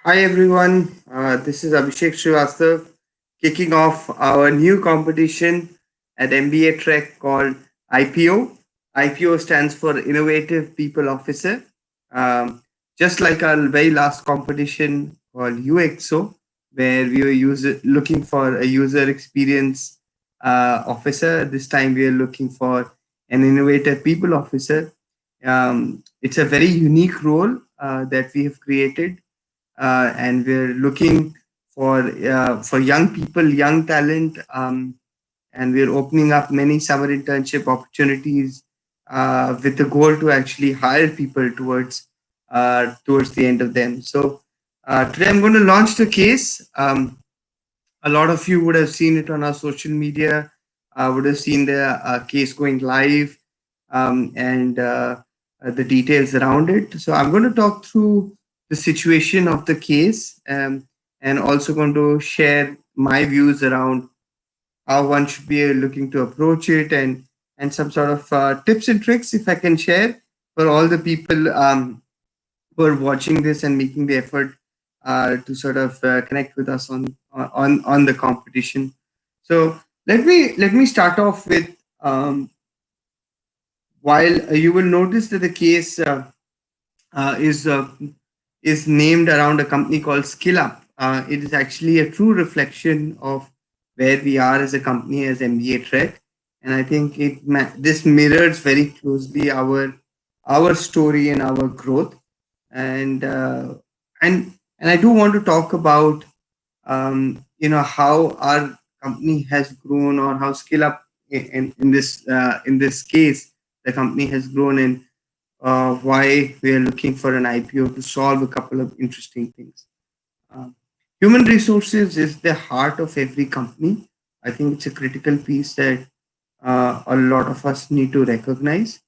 Hi everyone, this is Abhishek Srivastav kicking off our new competition at MBAtrek called IPO. IPO stands for Innovative People Officer. Um, just like our very last competition called UXO, where we were looking for a user experience officer. This time we are looking for an innovative people officer. It's a very unique role that we have created, and we're looking for young people, young talent, and we're opening up many summer internship opportunities with the goal to actually hire people towards the end of them. So today I'm going to launch the case. A lot of you would have seen it on our social media, would have seen the case going live, and the details around it. So I'm going to talk through the situation of the case, and also going to share my views around how one should be looking to approach it, and some sort of tips and tricks, if I can share, for all the people who are watching this and making the effort to sort of connect with us on the competition. So let me start off with, while you will notice that the case uh, is uh, is named around a company called SkillUp. It is actually a true reflection of where we are as a company, as MBAtrek, and I think this mirrors very closely our story and our growth, and and I do want to talk about how our company has grown, or how SkillUp in this case the company has grown, and why we are looking for an IPO to solve a couple of interesting things. Uh, Human resources is the heart of every company. I think it's a critical piece that a lot of us need to recognize,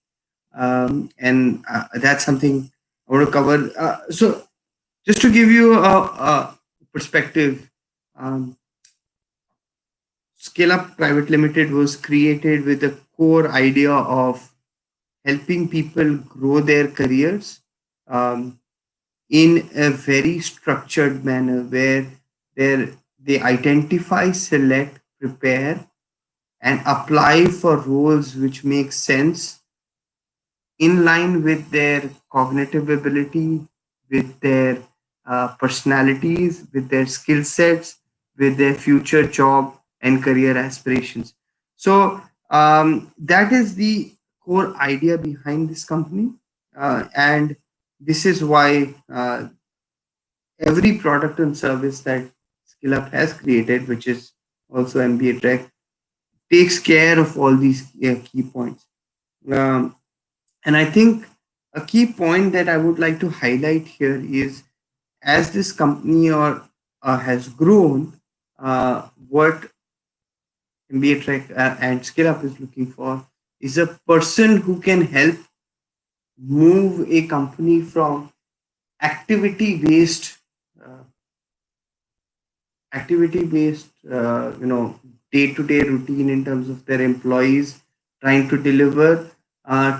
and that's something I want to cover. So, just to give you a perspective, um, Scale Up Private Limited was created with the core idea of helping people grow their careers, um, in a very structured manner, where they identify, select, prepare, and apply for roles which make sense in line with their cognitive ability, with their personalities, with their skill sets, with their future job and career aspirations. So that is the core idea behind this company, and this is why every product and service that SkillUp has created, which is also MBAtrek, takes care of all these key points. Um, and I think a key point that I would like to highlight here is, as this company or has grown, what MBAtrek and SkillUp is looking for is a person who can help move a company from activity based uh, activity based day to day routine in terms of their employees trying to deliver,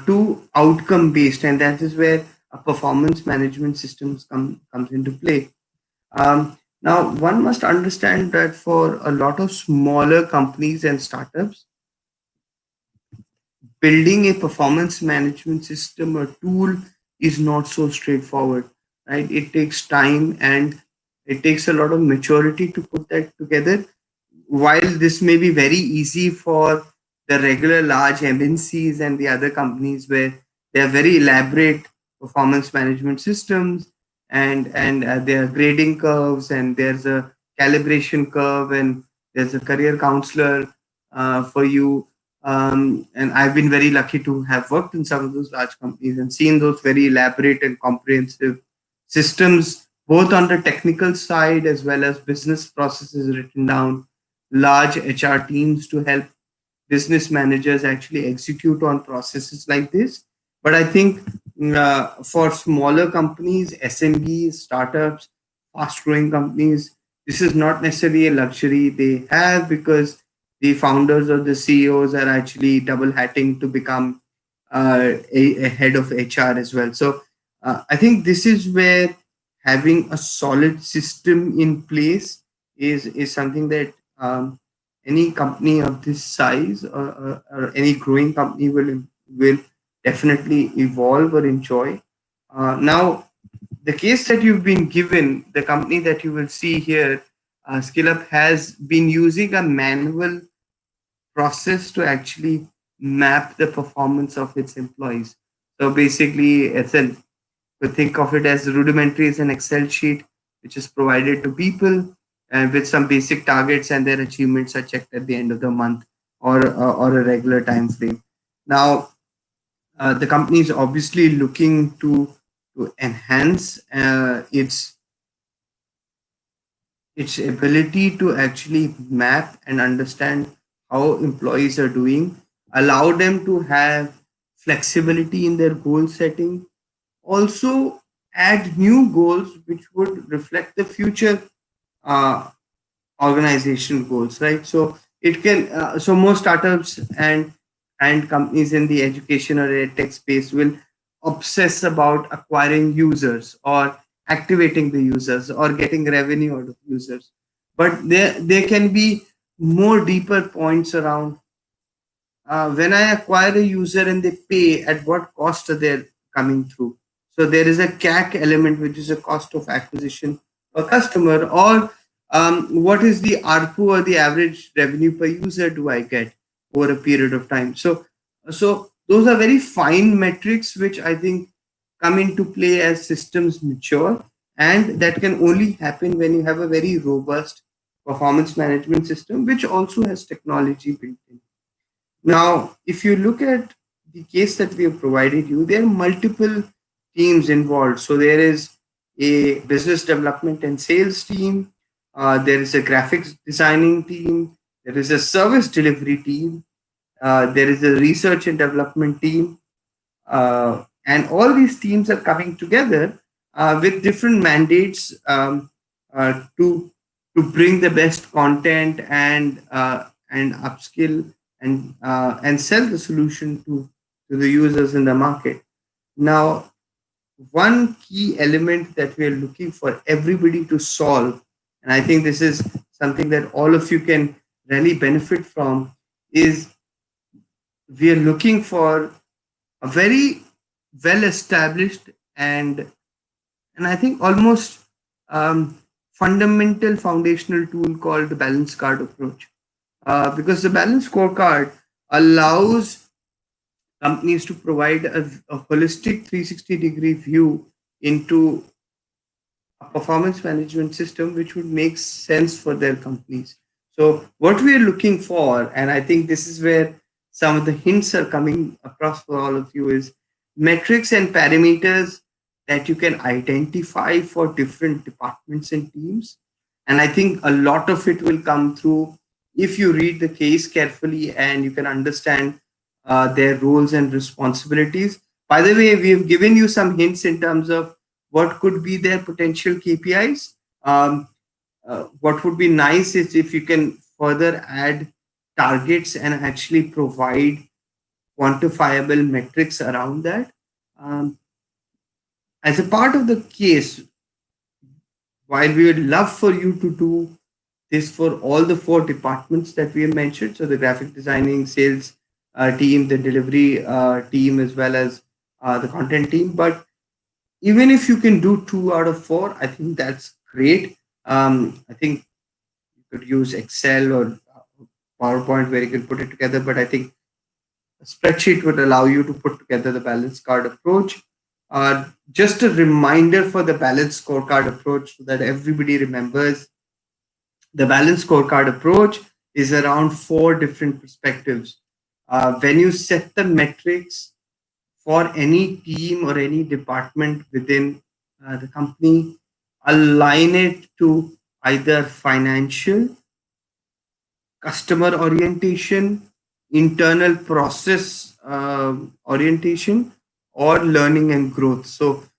to outcome based, and that is where a performance management systems comes into play. Now one must understand that for a lot of smaller companies and startups, building a performance management system or tool is not so straightforward, right? It takes time, and it takes a lot of maturity to put that together. While this may be very easy for the regular large MNCs and the other companies, where they are very elaborate performance management systems, and there are grading curves, and there's a calibration curve, and there's a career counselor for you. And I've been very lucky to have worked in some of those large companies and seen those very elaborate and comprehensive systems, both on the technical side as well as business processes written down, large HR teams to help business managers actually execute on processes like this. But I think for smaller companies, SMBs, startups, fast growing companies, this is not necessarily a luxury they have, because the founders or the CEOs are actually double hatting to become a head of HR as well. So I think this is where having a solid system in place is something that any company of this size, or any growing company will definitely evolve or enjoy. Now, the case that you've been given, the company that you will see here, SkillUp has been using a manual process to actually map the performance of its employees. So basically, we think of it as rudimentary as an Excel sheet, which is provided to people and with some basic targets, and their achievements are checked at the end of the month, or a regular time frame. Now, the company is obviously looking to enhance its ability to actually map and understand how employees are doing, allow them to have flexibility in their goal setting, also add new goals which would reflect the future uh, organization goals, right? So it can so most startups and companies in the education or tech space will obsess about acquiring users or activating the users or getting revenue out of users, but there can be more deeper points around when I acquire a user and they pay, at what cost are they coming through? So there is a CAC element, which is a cost of acquisition per customer, or what is the ARPU, or the average revenue per user do I get over a period of time? So those are very fine metrics, which I think come into play as systems mature, and that can only happen when you have a very robust performance management system, which also has technology built in. Now, if you look at the case that we have provided you, there are multiple teams involved. So there is a business development and sales team, there is a graphics designing team, there is a service delivery team, there is a research and development team, and all these teams are coming together with different mandates to bring the best content and upskill and sell the solution to the users in the market. Now, one key element that we are looking for everybody to solve, and I think this is something that all of you can really benefit from, is we are looking for a very well established and I think almost fundamental foundational tool called the balance card approach. Because the balance scorecard allows companies to provide a holistic 360-degree view into a performance management system which would make sense for their companies. So, what we are looking for, and I think this is where some of the hints are coming across for all of you, is metrics and parameters that you can identify for different departments and teams. And I think a lot of it will come through if you read the case carefully and you can understand their roles and responsibilities. By the way, we have given you some hints in terms of what could be their potential KPIs. What would be nice is if you can further add targets and actually provide quantifiable metrics around that. Um, as a part of the case, while we would love for you to do this for all the four departments that we have mentioned, so the graphic designing, sales team, the delivery team, as well as the content team, but even if you can do 2 out of 4, I think that's great. I think you could use Excel or PowerPoint where you can put it together, but I think a spreadsheet would allow you to put together the balance card approach. Just a reminder for the balance scorecard approach so that everybody remembers, the balance scorecard approach is around 4 different perspectives. When you set the metrics for any team or any department within the company, align it to either financial, customer orientation, internal process orientation, or learning and growth. So